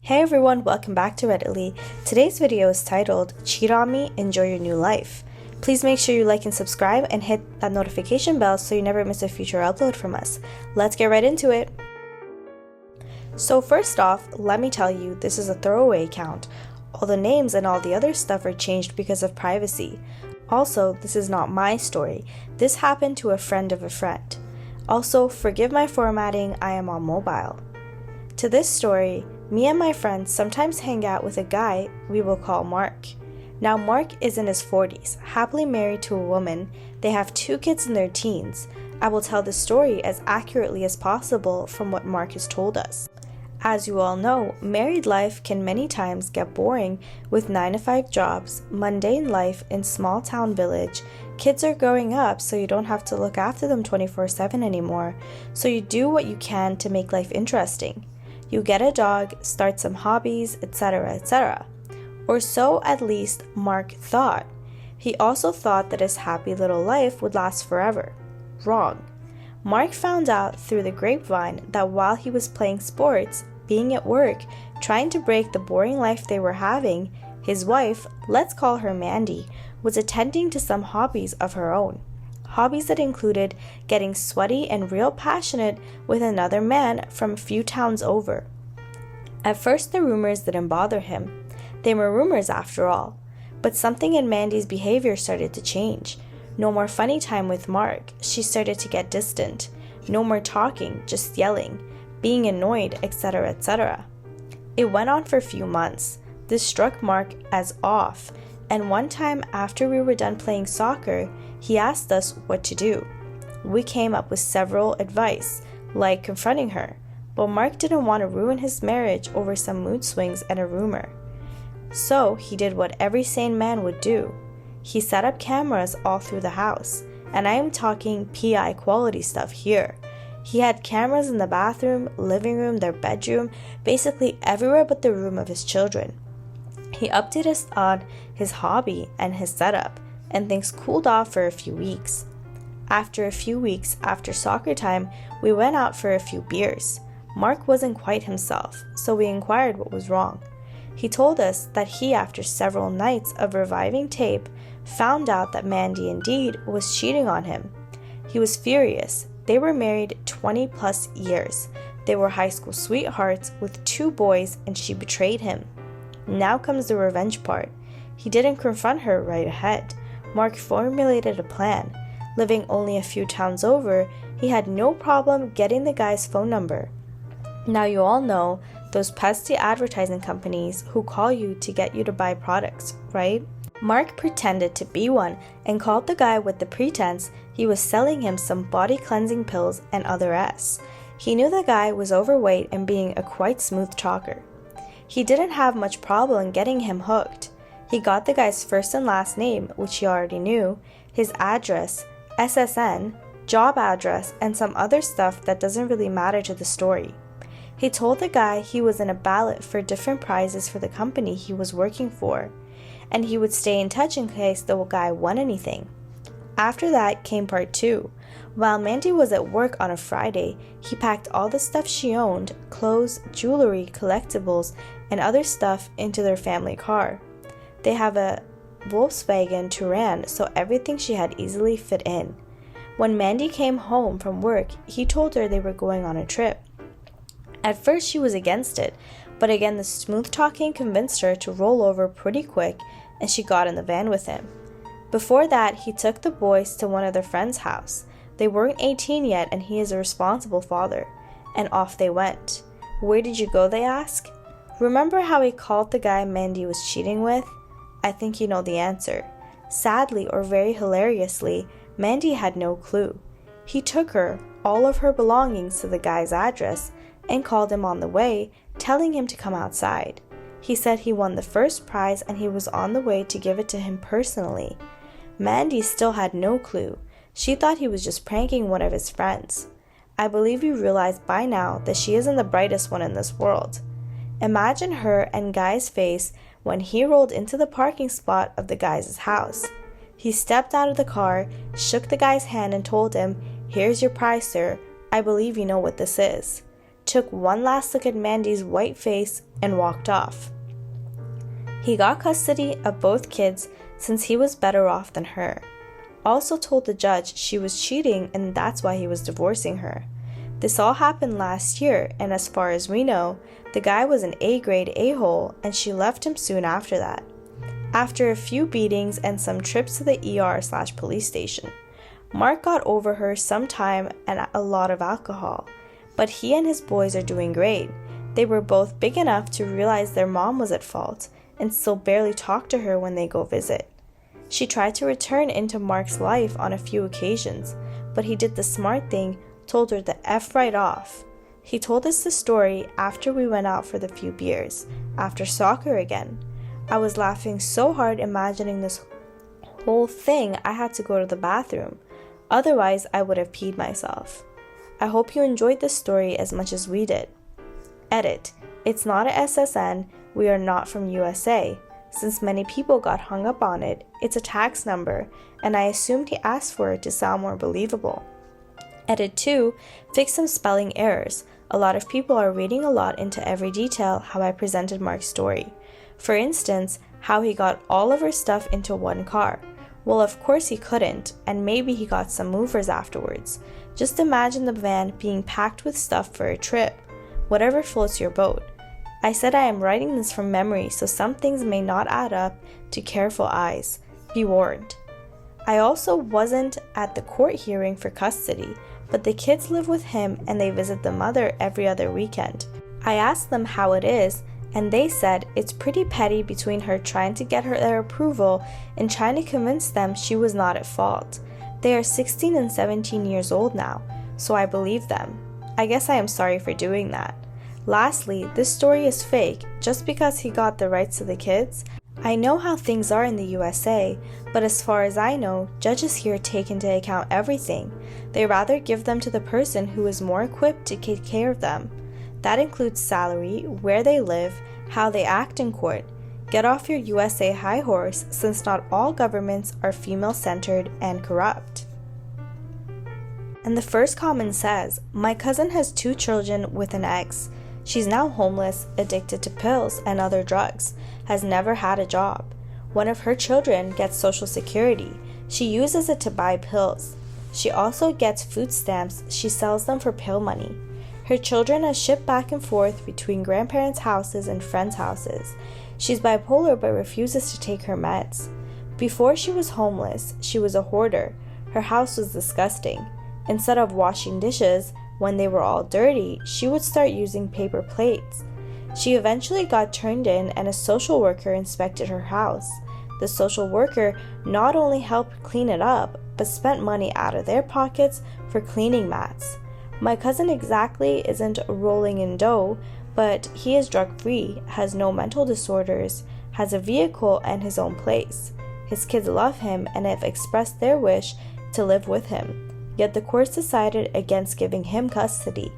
Hey everyone, welcome back to Redditly. Today's video is titled, Cheat on Me, Enjoy Your New Life. Please make sure you like and subscribe and hit that notification bell so you never miss a future upload from us. Let's get right into it. So first off, let me tell you, this is a throwaway account. All the names and all the other stuff are changed because of privacy. Also, this is not my story. This happened to a friend of a friend. Also, forgive my formatting, I am on mobile. To this story, me and my friends sometimes hang out with a guy we will call Mark. Now Mark is in his 40s, happily married to a woman. They have 2 kids in their teens. I will tell the story as accurately as possible from what Mark has told us. As you all know, married life can many times get boring with 9-to-5 jobs, mundane life in small town village. Kids are growing up, so you don't have to look after them 24/7 anymore. So you do what you can to make life interesting. You get a dog, start some hobbies, etc., etc. Or so at least Mark thought. He also thought that his happy little life would last forever. Wrong. Mark found out through the grapevine that while he was playing sports, being at work, trying to break the boring life they were having, his wife, let's call her Mandy, was attending to some hobbies of her own. Hobbies that included getting sweaty and real passionate with another man from a few towns over. At first, the rumors didn't bother him. They were rumors after all. But something in Mandy's behavior started to change. No more funny time with Mark. She started to get distant. No more talking, just yelling, being annoyed, etc., etc. It went on for a few months. This struck Mark as off. And one time after we were done playing soccer, he asked us what to do. We came up with several advice, like confronting her, but Mark didn't want to ruin his marriage over some mood swings and a rumor. So he did what every sane man would do. He set up cameras all through the house, and I am talking PI quality stuff here. He had cameras in the bathroom, living room, their bedroom, basically everywhere but the room of his children. He updated us on his hobby and his setup, and things cooled off for a few weeks. After a few weeks, after soccer time, we went out for a few beers. Mark wasn't quite himself, so we inquired what was wrong. He told us that he, after several nights of reviving tape, found out that Mandy indeed was cheating on him. He was furious. They were married 20 plus years. They were high school sweethearts with 2 boys, and she betrayed him. Now comes the revenge part. He didn't confront her right ahead. Mark formulated a plan. Living only a few towns over, he had no problem getting the guy's phone number. Now you all know those pesky advertising companies who call you to get you to buy products, right? Mark pretended to be one and called the guy with the pretense he was selling him some body cleansing pills and other S. He knew the guy was overweight and being a quite smooth talker. He didn't have much problem getting him hooked. He got the guy's first and last name, which he already knew, his address, SSN, job address, and some other stuff that doesn't really matter to the story. He told the guy he was in a ballot for different prizes for the company he was working for, and he would stay in touch in case the guy won anything. After that came part 2. While Mandy was at work on a Friday, he packed all the stuff she owned, clothes, jewelry, collectibles, and other stuff into their family car. They have a Volkswagen Touran, so everything she had easily fit in. When Mandy came home from work, he told her they were going on a trip. At first she was against it, but again the smooth talking convinced her to roll over pretty quick, and she got in the van with him. Before that, he took the boys to one of their friends' house. They weren't 18 yet, and he is a responsible father. And off they went. Where did you go, they ask? Remember how he called the guy Mandy was cheating with? I think you know the answer. Sadly, or very hilariously, Mandy had no clue. He took her, all of her belongings, to the guy's address and called him on the way, telling him to come outside. He said he won the first prize and he was on the way to give it to him personally. Mandy still had no clue. She thought he was just pranking one of his friends. I believe you realize by now that she isn't the brightest one in this world. Imagine her and Guy's face when he rolled into the parking spot of the guy's house. He stepped out of the car, shook the guy's hand and told him, "Here's your prize, sir. I believe you know what this is." took one last look at Mandy's white face, and walked off. He got custody of both kids since he was better off than her. Also told the judge she was cheating and that's why he was divorcing her. This all happened last year, and as far as we know, the guy was an A-grade a-hole and she left him soon after that. After a few beatings and some trips to the ER/police station, Mark got over her some time and a lot of alcohol, but he and his boys are doing great. They were both big enough to realize their mom was at fault and still barely talk to her when they go visit. She tried to return into Mark's life on a few occasions, but he did the smart thing, told her the F right off. He told us the story after we went out for the few beers, after soccer again. I was laughing so hard imagining this whole thing I had to go to the bathroom. Otherwise, I would have peed myself. I hope you enjoyed this story as much as we did. Edit. It's not a SSN. We are not from USA. Since many people got hung up on it, it's a tax number, and I assumed he asked for it to sound more believable. Edit 2. Fix some spelling errors. A lot of people are reading a lot into every detail how I presented Mark's story. For instance, how he got all of her stuff into one car. Well, of course he couldn't, and maybe he got some movers afterwards. Just imagine the van being packed with stuff for a trip. Whatever floats your boat. I said I am writing this from memory, so some things may not add up to careful eyes. Be warned. I also wasn't at the court hearing for custody, but the kids live with him and they visit the mother every other weekend. I asked them how it is, and they said it's pretty petty between her trying to get their approval and trying to convince them she was not at fault. They are 16 and 17 years old now, so I believe them. I guess I am sorry for doing that. Lastly, this story is fake just because he got the rights to the kids. I know how things are in the USA, but as far as I know, judges here take into account everything. They rather give them to the person who is more equipped to take care of them. That includes salary, where they live, how they act in court. Get off your USA high horse, since not all governments are female-centered and corrupt. And the first comment says, my cousin has 2 children with an ex. She's now homeless, addicted to pills and other drugs, has never had a job. One of her children gets Social Security. She uses it to buy pills. She also gets food stamps. She sells them for pill money. Her children are shipped back and forth between grandparents' houses and friends' houses. She's bipolar but refuses to take her meds. Before she was homeless, she was a hoarder. Her house was disgusting. Instead of washing dishes, when they were all dirty, she would start using paper plates. She eventually got turned in and a social worker inspected her house. The social worker not only helped clean it up, but spent money out of their pockets for cleaning mats. My cousin exactly isn't rolling in dough, but he is drug-free, has no mental disorders, has a vehicle and his own place. His kids love him and have expressed their wish to live with him. Yet the courts decided against giving him custody.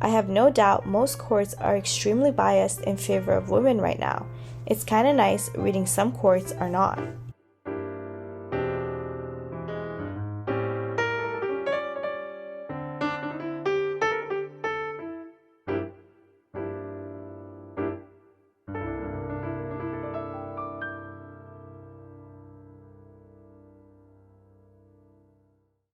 I have no doubt most courts are extremely biased in favor of women right now. It's kinda nice reading some courts are not.